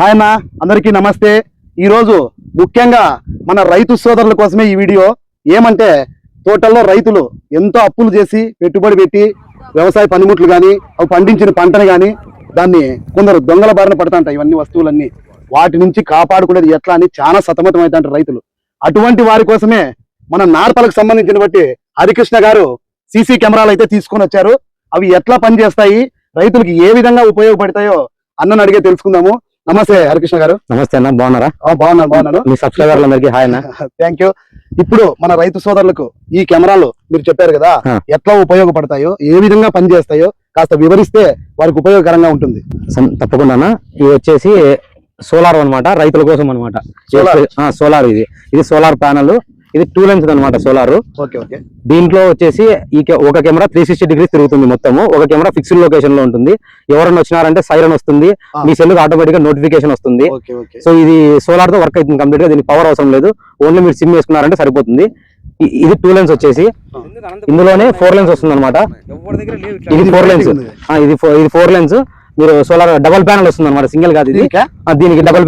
Hi అన్న, అందరికీ నమస్తే. ఈరోజు ముఖ్యంగా మన రైతు సోదరుల కోసమే ఈ వీడియో. ఏమంటే తోటల్లో రైతులు ఎంతో అప్పులు చేసి పెట్టుబడి పెట్టి వ్యవసాయ పనిముట్లు కానీ అవి పండించిన పంటని కానీ దాన్ని కొందరు దొంగల బారిన పడుతుంటాయి. ఇవన్నీ వస్తువులన్నీ వాటి నుంచి కాపాడుకునేది ఎట్లా అని చాలా సతమతం అవుతుంటారు రైతులు. అటువంటి వారి కోసమే మన నార్పలకు సంబంధించిన బట్టి హరికృష్ణ గారు సీసీ కెమెరాలు అయితే తీసుకొని వచ్చారు. అవి ఎట్లా పనిచేస్తాయి, రైతులకు ఏ విధంగా ఉపయోగపడతాయో అన్నను అడిగే తెలుసుకుందాము. నమస్తే హరికృష్ణ గారు. నమస్తే అన్న, బాగున్నారా? బాగున్నాను. మీ సబ్స్క్రైబర్లందరికీ హాయ్ అన్న. Thank you. ఇప్పుడు మన రైతు సోదరులకు ఈ కెమెరాలు మీరు చెప్పారు కదా, ఎట్లా ఉపయోగపడతాయో, ఏ విధంగా పనిచేస్తాయో కాస్త వివరిస్తే వారికి ఉపయోగకరంగా ఉంటుంది. తప్పకుండా అన్న. ఇది వచ్చేసి సోలార్ అన్నమాట, రైతుల కోసం అన్నమాట. సోలార్ ఇది సోలార్ ప్యానల్. ఇది 2 లెన్స్ అనమాట సోలార్. దీంట్లో వచ్చేసి ఒక కెమెరా 360 డిగ్రీస్ తిరుగుతుంది. మొత్తము ఒక కెమెరా ఫిక్స్డ్ లొకేషన్ లో ఉంటుంది. ఎవరైనా వచ్చినారంటే సైరన్ వస్తుంది, మీ సెల్ కి ఆటోమేటిక్ గా నోటిఫికేషన్ వస్తుంది. సో ఇది సోలార్ తో వర్క్ అవుతుంది కంప్లీట్ గా. దీనికి పవర్ అవసరం లేదు, ఓన్లీ మీరు సిమ్ వేసుకున్నారంటే సరిపోతుంది. ఇది 2 లెన్స్ వచ్చేసి, ఇందులోనే 4 లెన్స్ వస్తుంది అనమాట. ఇది 4 లెన్స్. ఇది 4 లెన్స్. మీరు సోలార్ డబల్ ప్యానల్ వస్తుంది అనమాట, సింగిల్ కాదు ఇది. దీనికి డబల్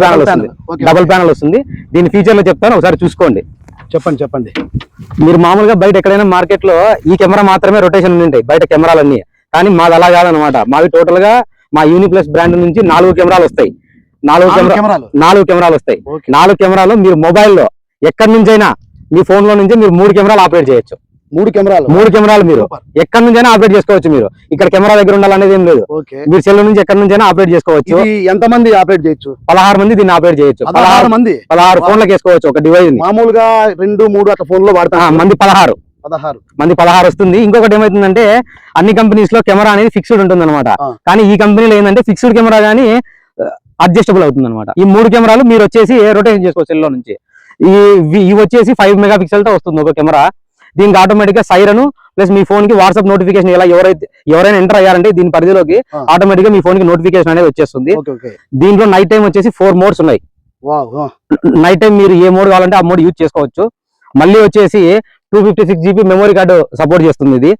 ప్యానల్ వస్తుంది. దీని ఫీచర్ లో చెప్తాను, ఒకసారి చూసుకోండి. చెప్పండి. మీరు మామూలుగా బయట ఎక్కడైనా మార్కెట్ లో ఈ కెమెరా మాత్రమే రొటేషన్ ఉంటాయి బయట కెమెరాలన్నీ. కానీ మాది అలా కాదనమాట. మావి టోటల్ గా మా యూనిప్లస్ బ్రాండ్ నుంచి 4 కెమెరాలు వస్తాయి. 4 కెమెరాలు వస్తాయి. 4 కెమెరాలు మీరు మొబైల్లో ఎక్కడి నుంచైనా మీ ఫోన్ లో నుంచి మీరు 3 కెమెరాలు ఆపరేట్ చేయొచ్చు. 3 కెమెరాలు మీరు ఎక్కడి నుంచైనా ఆపరేట్ చేసుకోవచ్చు. మీరు ఇక్కడ కెమెరా దగ్గర ఉండాలనేది ఏం లేదు. మీరు సెల్ నుంచి ఎక్కడి నుంచైనా ఆపరేట్ చేసుకోవచ్చు. ఎంత మంది ఆపరేట్ చేయొచ్చు? 16 మంది దీన్ని ఆపరేట్ చేయొచ్చు. 16 ఫోన్లకు వేసుకోవచ్చు ఒక డివైస్. మామూలుగా 2-3 అట్లా ఫోన్ లో వాడతాం. మంది 16 వస్తుంది. ఇంకొకటి ఏమైతుందంటే అన్ని కంపెనీస్ లో కెమెరా అనేది ఫిక్స్డ్ ఉంటుంది అనమాట. కానీ ఈ కంపెనీలో ఏంటంటే ఫిక్స్డ్ కెమెరా గానీ అడ్జస్టబుల్ అవుతుంది అనమాట. ఈ 3 కెమెరాలు మీరు వచ్చేసి రొటేషన్ చేసుకోవచ్చు సెల్ లో నుంచి. ఇవి వచ్చేసి 5 మెగా పిక్సెల్ తో వస్తుంది ఒక కెమెరా. దీనికి ఆటోమేటిక్ గా సైరన్ ప్లస్ మీ ఫోన్ కి వాట్సాప్ నోటిఫికేషన్ ఇలా ఎవరైనా ఎంటర్ అయ్యారంటే దీని పరిధిలోకి ఆటోమేటిక్ గా మీ ఫోన్ కి నోటిఫికేషన్ అనేది వచ్చేస్తుంది. దీంట్లో నైట్ టైం వచ్చేసి 4 మోడ్స్ ఉన్నాయి. నైట్ టైం మీరు ఏ మోడ్ కావాలంటే ఆ మోడ్ యూజ్ చేసుకోవచ్చు. మళ్ళీ వచ్చేసి 256 GB మెమరీ కార్డు సపోర్ట్ చేస్తుంది ఇది.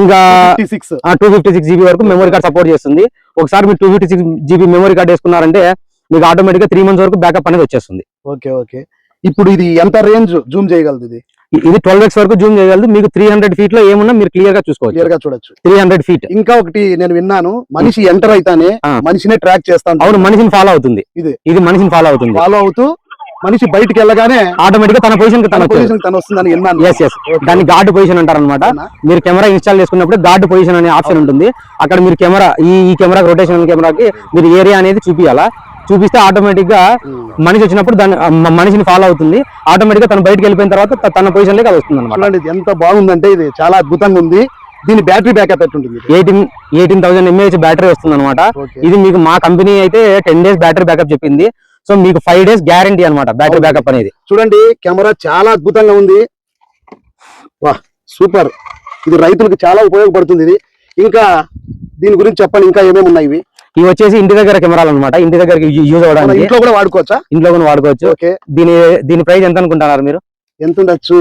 ఇంకా 256 GB వరకు మెమరీ కార్డ్ సపోర్ట్ చేస్తుంది. ఒకసారి మీరు 256 GB మెమరీ కార్డ్ వేసుకున్నారంటే మీకు ఆటోమేటిక్ గా 3 months వరకు బ్యాకప్ అనేది వచ్చేస్తుంది. ఓకే. ఇప్పుడు ఇది ఎంత రేంజ్ జూమ్ చేయగలదు? ఇది 12x వరకు జూమ్ చేయగలదు. మీకు 300 feet లో ఏమున్నా మీరు క్లియర్ గా చూడొచ్చు. 300 feet. ఇంకా ఒకటి నేను విన్నాను, మనిషి ఎంటర్ అయితేనే మనిషినే ట్రాక్ చేస్తాను. అవును, మనిషిని ఫాలో అవుతుంది. ఇది మనిషిని ఫాలో అవుతూ మనిషి బయటకి వెళ్ళగానే ఆటోమేటిక్ గా తన పొజిషన్ తను వస్తుందని విన్నాను. దాన్ని గార్డ్ పొజిషన్ అంటారు అనమాట. మీరు కెమెరా ఇన్స్టాల్ చేసుకున్నప్పుడు గార్డ్ పొజిషన్ అనే ఆప్షన్ ఉంటుంది. అక్కడ మీరు కెమెరా ఈ కెమెరా రొటేషన్ కెమెరాకి మీరు ఏరియా అనేది చూపిస్తే ఆటోమేటిక్ గా మనిషి వచ్చినప్పుడు దాన్ని మనిషిని ఫాలో అవుతుంది. ఆటోమేటిక్ గా తను బయటకు వెళ్ళిపోయిన తర్వాత తన పొజిషన్ లోకి అది వస్తుంది అనమాట. ఎంత బాగుందంటే ఇది చాలా అద్భుతంగా ఉంది. దీని బ్యాటరీ బ్యాకప్ ఎట్లుంటుంది? 18,000 mAh బ్యాటరీ వస్తుంది అనమాట. ఇది మీకు మా కంపెనీ అయితే 10 days బ్యాటరీ బ్యాకప్ చెప్పింది. సో మీకు 5 days గ్యారంటీ అనమాట బ్యాటరీ బ్యాకప్ అనేది. చూడండి, కెమెరా చాలా అద్భుతంగా ఉంది. వాహ్, సూపర్. ఇది రైతులకు చాలా ఉపయోగపడుతుంది. ఇది ఇంకా దీని గురించి చెప్పండి, ఇంకా ఏమేమి ఉన్నాయి? ఇవి వచ్చేసి ఇంటి దగ్గర కెమెరాలు అనమాట. ఇంటి దగ్గర యూజ్ అవ్వడానికి. ఇంట్లో కూడా వాడుకోవచ్చా? ఇంట్లో కూడా వాడుకోవచ్చు. దీని ప్రైస్ ఎంత అనుకుంటున్నారు మీరు? ఎంత ఉండొచ్చు?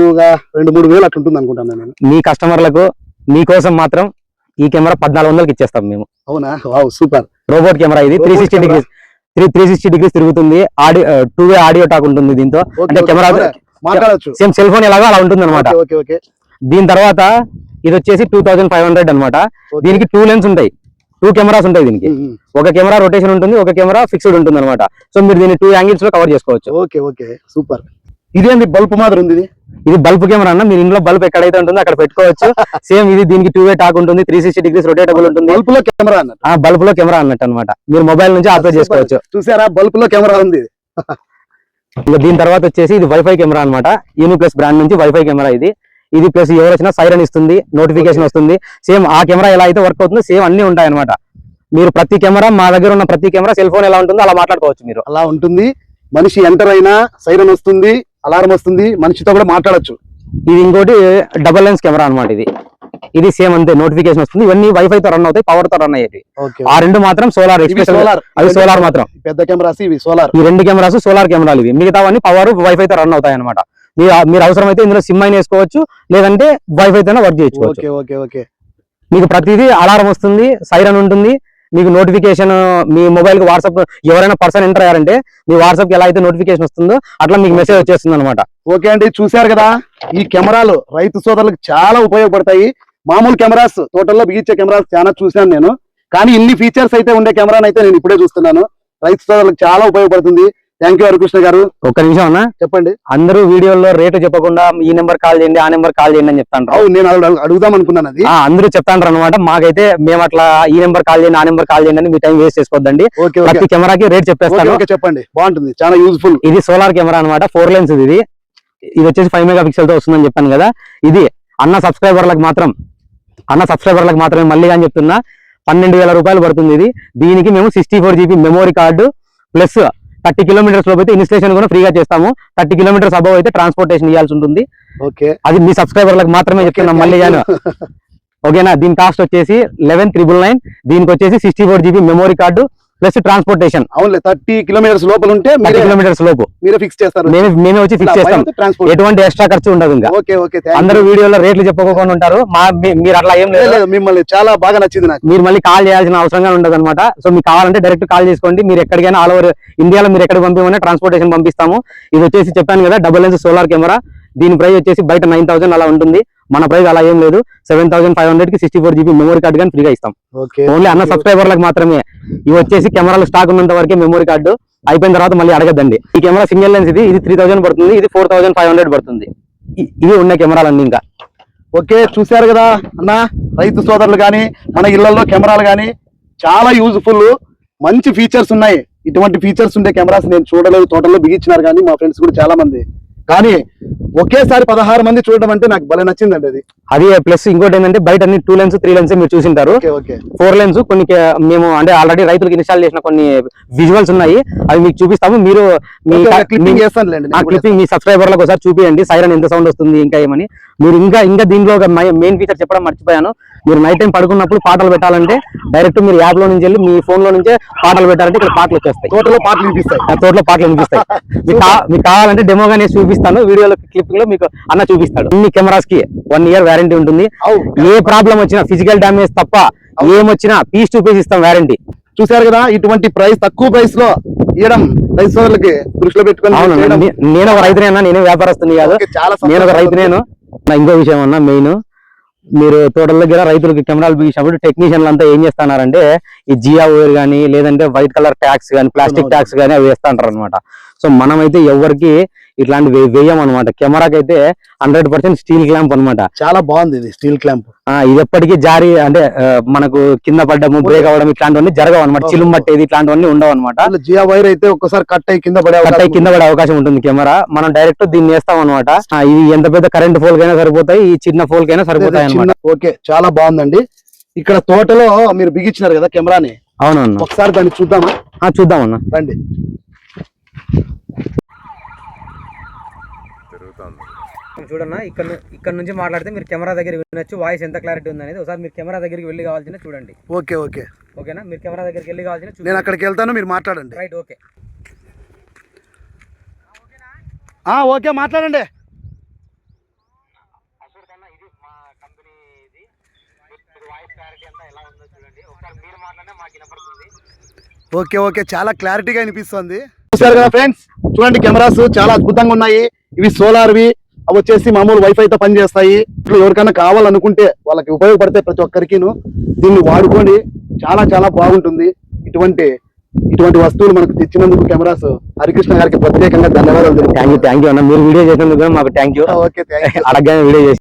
2-3 వేలు అట్లుంటుంది అనుకుంటాను నేను. మీ కస్టమర్లకు మీకోసం మాత్రం ఈ కెమెరా 1400కి ఇచ్చేస్తాం మేము. అవునా? Wow, super. రోబోట్ కెమెరా ఇది. 360 డిగ్రీస్ తిరుగుతుంది. 2-way ఆడియో టాక్ ఉంటుంది దీంతో. అంటే కెమెరా మాట్లాడచ్చు, సేమ్ సెల్ ఫోన్ ఎలాగో అలా ఉంటుంది అనమాట. దీని తర్వాత ఇది వచ్చేసి 2500 అనమాట. దీనికి 2 లెన్స్ ఉంటాయి, 2 కెమెరాస్ ఉంటాయి దీనికి. ఒక కెమెరా రొటేషన్ ఉంటుంది, ఒక కెమెరా ఫిక్స్డ్ ఉంటుంది అనమాట. సో మీరు దీన్ని 2 angles లో కవర్ చేసుకోవచ్చు. Okay, super. ఇదేంటి బల్బ్ మాదిరి ఉంది? ఇది బల్బ్ కెమెరా అన్న. మీరు ఇంట్లో బల్బ్ ఎక్కడైతే ఉంటుందో అక్కడ పెట్టుకోవచ్చు. సేమ్ ఇది దీనికి 2-way టాక్ ఉంటుంది, 360 డిగ్రీస్ రొటేటబుల్ ఉంటుంది. బల్బ్ లో కెమెరా అన్నట్టు. బల్బ్ లో కెమెరా అన్నట్టు అనమాట. మీరు మొబైల్ నుంచి ఆపరేట్ చేసుకోవచ్చు. చూసారా, బల్బ్ లో కెమెరా ఉంది. ఇంకా దీని తర్వాత వచ్చేసి ఇది వైఫై కెమెరా అనమాట. యూనిప్లస్ బ్రాండ్ నుంచి వైఫై కెమెరా ఇది ప్లస్ ఎవరు వచ్చినా సైరన్ ఇస్తుంది, నోటిఫికేషన్ వస్తుంది. సేమ్ ఆ కెమెరా ఎలా అయితే వర్క్ అవుతుందో సేమ్ అన్ని ఉంటాయి అనమాట. మీరు ప్రతి కెమెరా, మా దగ్గర ఉన్న ప్రతి కెమెరా సెల్ ఫోన్ ఎలా ఉంటుందో అలా మాట్లాడుకోవచ్చు. మీరు అలా ఉంటుంది. మనిషి ఎంటర్ అయినా సైరన్ వస్తుంది, అలారం వస్తుంది, మనిషితో కూడా మాట్లాడచ్చు. ఇది ఇంకోటి డబల్ లెన్స్ కెమెరా అనమాట. ఇది సేమ్ అంతే, నోటిఫికేషన్ వస్తుంది. ఇవన్నీ వైఫై తో రన్ అవుతాయి, పవర్ తో రన్ అయ్యేది. ఆ 2 మాత్రం సోలార్. అవి సోలార్ మాత్రం. పెద్ద కెమెరాస్ ఇవి సోలార్. ఈ 2 కెమెరాస్ సోలార్ కెమెరాలు. ఇవి మిగతావన్నీ పవర్ వైఫై తో రన్ అవుతాయి అనమాట. మీరు అవసరమైతే ఇందులో సిమ్ అయినా వేసుకోవచ్చు, లేదంటే వైఫై తోనే వర్క్ చేయొచ్చు. ఓకే. మీకు ప్రతిదీ అలారం వస్తుంది, సైరన్ ఉంటుంది, మీకు నోటిఫికేషన్ మీ మొబైల్ కి వాట్సాప్ ఎవరైనా పర్సన్ ఎంటర్ అయ్యారంటే మీ వాట్సాప్ కి ఎలా అయితే నోటిఫికేషన్ వస్తుందో అట్లా మీకు మెసేజ్ వచ్చేస్తుంది అనమాట. ఓకే అండి, చూశారు కదా, ఈ కెమెరాలు రైతు సోదరులకు చాలా ఉపయోగపడతాయి. మామూలు కెమెరాస్ తోటల్లో బిగించే కెమెరాస్ చాలా చూశాను నేను, కానీ ఇన్ని ఫీచర్స్ అయితే ఉండే కెమెరాని అయితే నేను ఇప్పుడే చూస్తున్నాను. రైతు సోదరులకు చాలా ఉపయోగపడుతుంది. థ్యాంక్ యూ హరికృష్ణ గారు. ఒక్క నిమిషం అన్న, చెప్పండి. అందరూ వీడియోలో రేటు చెప్పకుండా ఈ నెంబర్ కాల్ చేయండి ఆ నెంబర్ కాల్ చేయండి అని చెప్తాను. అవును, నేను అడుగుదాం అనుకున్నాను అది. అందరూ చెప్తాంటారు అనమాట. మాకైతే మేము అట్లా ఈ నెంబర్ కాల్ చేయండి ఆ నెంబర్ కాల్ చేయండి అని మీ టైం వేస్ట్ చేసుకోవద్దండి. ప్రతి కెమెరాకి రేట్ చెప్పేస్తాను. చెప్పండి, బాగుంటుంది, చాలా యూజ్ఫుల్. ఇది సోలార్ కెమెరా అనమాట, 4 లెన్స్. ఇది వచ్చేసి 5 మెగాపిక్సెల్ తో వస్తుందని చెప్పాను కదా. ఇది అన్న సబ్స్క్రైబర్లకు మాత్రమే మళ్ళీ అని చెప్తున్నా, 12,000 రూపాయలు పడుతుంది. దీనికి మేము 64 GB memory card plus 30 kilometres లోపు అయితే ఇన్స్టలేషన్ కూడా ఫ్రీగా చేస్తాము. 30 కిలోమీటర్స్ అబవ్ అయితే ట్రాన్స్పోర్టేషన్ ఇవ్వాల్సి ఉంటుంది. ఓకే, అది మీ సబ్స్క్రైబర్లకు మాత్రమే చెప్తున్నాం మళ్ళీ. ఓకేనా, దీని కాస్ట్ వచ్చేసి 11,999. దీనికి వచ్చేసి 64 GB memory card plus transportation. అవును, 30 కిలోమీటర్స్ లోపల ఉంటే 30 కిలోమీటర్స్ లోపు మీరే ఫిక్స్ చేస్తారు. మేమే వచ్చి ఫిక్స్ చేస్తాం. ఎటువంటి ఎక్స్ట్రా ఖర్చు ఉండదు. ఇంకా అందరూ వీడియోలో రేట్లు చెప్పుకోకుండా ఉంటారు. మీరు అట్లా ఏం లేదు. మిమ్మల్ని చాలా బాగా నచ్చింది నాకు. మీరు మళ్ళీ కాల్ చేయాల్సిన అవసరంగా ఉండదు అనమాట. సో మీకు కావాలంటే డైరెక్ట్ కాల్ చేసుకోండి. మీరు ఎక్కడికైనా ఆల్ ఓవర్ ఇండియాలో మీరు ఎక్కడికి పంపించమని ట్రాన్స్పోర్టేషన్ పంపిస్తాము. ఇది వచ్చేసి చెప్పాను కదా, డబుల్ లెన్స్ సోలార్ కెమెరా. దీని ప్రైస్ వచ్చేసి బయట 9,000 అలా ఉంటుంది. మన ప్రైస్ అలా ఏం లేదు. 7,500 కి 64 GB మెమోరీ కార్డు కానీ ఫ్రీగా ఇస్తాం. ఓన్లీ అన్న సబ్స్క్రైబర్లకు మాత్రమే. ఇవి వచ్చేసి కెమెరాలు స్టాక్ ఉన్నంత వరకే మెమోరీ కార్డు, అయిపోయిన తర్వాత మళ్ళీ అడగద్దండి. ఈ కెమెరా సింగిల్ లెన్స్ ఇది 3,000 పడుతుంది. ఇది 4,500 పడుతుంది. ఇవి ఉన్న కెమెరాలన్నీ. ఇంకా ఓకే, చూశారు కదా అన్న, రైతు సోదరులు కానీ మన ఇళ్లలో కెమెరాలు కానీ చాలా యూజ్ఫుల్, మంచి ఫీచర్స్ ఉన్నాయి. ఇటువంటి ఫీచర్స్ ఉండే కెమెరాస్ నేను చూడలేదు. తోటల్లో బిగించినారు కానీ మా ఫ్రెండ్స్ కూడా చాలా మంది, కానీ ఒకేసారి 16 మంది చూడడం అంటే నాకు భలే నచ్చిందండి. అది ప్లస్ ఇంకోటి ఏంటంటే బయట అన్ని 2 లెన్స్ 3 లెన్స్ మీరు చూసింటారు. 4 లెన్స్ కొన్ని మేము అంటే ఆల్రెడీ రైతులకు ఇన్స్టాల్ చేసిన కొన్ని విజువల్స్ ఉన్నాయి, అవి మీకు చూపిస్తాము. మీరు క్లిప్పింగ్ మీ సబ్స్క్రైబర్లకు ఒకసారి చూపియండి. సైరన్ ఎంత సౌండ్ వస్తుంది, ఇంకా ఏమని. మీరు ఇంకా దీంట్లో ఒక మెయిన్ ఫీచర్ చెప్పడం మర్చిపోయాను. మీరు నైట్ టైం పడుకున్నప్పుడు పాటలు పెట్టాలంటే డైరెక్ట్ మీరు యాప్ లో నుంచి వెళ్ళి మీ ఫోన్ లో నుంచే పాటలు పెట్టాలంటే ఇక్కడ పాటలు వచ్చేస్తాయి. తోటలో పాటలు వినిపిస్తాయి. మీకు కావాలంటే డెమోగానే చూపిస్తాను. వీడియోలో క్లిప్పింగ్ లో మీకు అన్న చూపిస్తాడు. అన్ని కెమెరాస్ కి 1 year వారంటీ ఉంటుంది. ఏ ప్రాబ్లం వచ్చినా, ఫిజికల్ డ్యామేజ్ తప్ప ఏమొచ్చినా పీస్ టు పీస్ ఇస్తాం వారంటీ. చూసారు కదా, ఇటువంటి ప్రైస్ తక్కువ ప్రైస్ లో ఇవ్వడం రైతు సోదరులకి దృష్టిలో పెట్టుకుని. అవును, నేను ఒక రైతునే అన్నా, నేను వ్యాపారస్తుని కాదు. నేను ఒక రైతునేను. ఇంకో విషయం అన్నా, మెయిన్ మీరు తోటల దగ్గర రైతులకు కెమెరాలు బిగించినప్పుడు టెక్నీషియన్లు అంతా ఏం చేస్తున్నారంటే ఈ జియా వైర్ కానీ లేదంటే వైట్ కలర్ ట్యాక్స్ కానీ ప్లాస్టిక్ ట్యాక్స్ కానీ అవి వేస్తా అంటారు అనమాట. సో మనమైతే ఎవరికి ఇట్లాంటి వేయం అనమాట. కెమెరాకి అయితే 100% స్టీల్ క్లాంప్ అనమాట. చాలా బాగుంది ఇది స్టీల్ క్లాంప్. ఇది ఎప్పటికీ జారీ అంటే మనకు కింద పడ్డము, బ్రేక్ అవ్వడం ఇట్లాంటివన్నీ జరగవు అనమాట. చిలుము పట్టేది ఇట్లాంటివన్నీ ఉండవు అనమాట. జియా వైర్ అయితే ఒక్కసారి కట్ అయ్యి కింద పడే అవకాశం ఉంటుంది కెమెరా. మనం డైరెక్ట్ దీన్ని వేస్తాం అనమాట. ఇది ఎంత పెద్ద కరెంట్ ఫోల్ కైనా సరిపోతాయి, ఈ చిన్న ఫోల్ కైనా సరిపోతాయి అనమాట. ఓకే, చాలా బాగుందండి. ఇక్కడ తోటలో మీరు బిగించినారు కదా కెమెరాని. అవునవును, ఒకసారి దాన్ని చూద్దామా? చూద్దామన్నా, రండి. చూడన్నా, ఇక్కడ నుంచి మాట్లాడితే మీరు కెమెరా దగ్గర వినొచ్చు వాయిస్ ఎంత క్లారిటీ ఉంది అనేది. ఒకసారి మీరు కెమెరా దగ్గరికి వెళ్ళి కావాల్సిన చూడండి. ఓకేనా, మీరు కెమెరా దగ్గరికి వెళ్ళి కావాల్సిన నేను అక్కడికి వెళ్తాను, మీరు మాట్లాడండి. Right, okay. ఓకే, మాట్లాడండి. ఓకే, చాలా క్లారిటీగా అనిపిస్తుంది. చూసారు కదా ఫ్రెండ్స్, చూడండి కెమెరాస్ చాలా అద్భుతంగా ఉన్నాయి. ఇవి సోలార్వి, అవి వచ్చేసి మామూలు వైఫైతో పనిచేస్తాయి. ఇట్లా ఎవరికైనా కావాలనుకుంటే వాళ్ళకి ఉపయోగపడితే ప్రతి ఒక్కరికి దీన్ని వాడుకోండి. చాలా చాలా బాగుంటుంది. ఇటువంటి వస్తువులు మనకు తెచ్చినందుకు కెమెరాస్ హరికృష్ణ గారికి ప్రత్యేకంగా ధన్యవాదాలు. థ్యాంక్ యూ అన్న, మీరు వీడియో చేసినందుకు మాకు thank you. Okay, thank you. అడగగానే వీడియో చేసి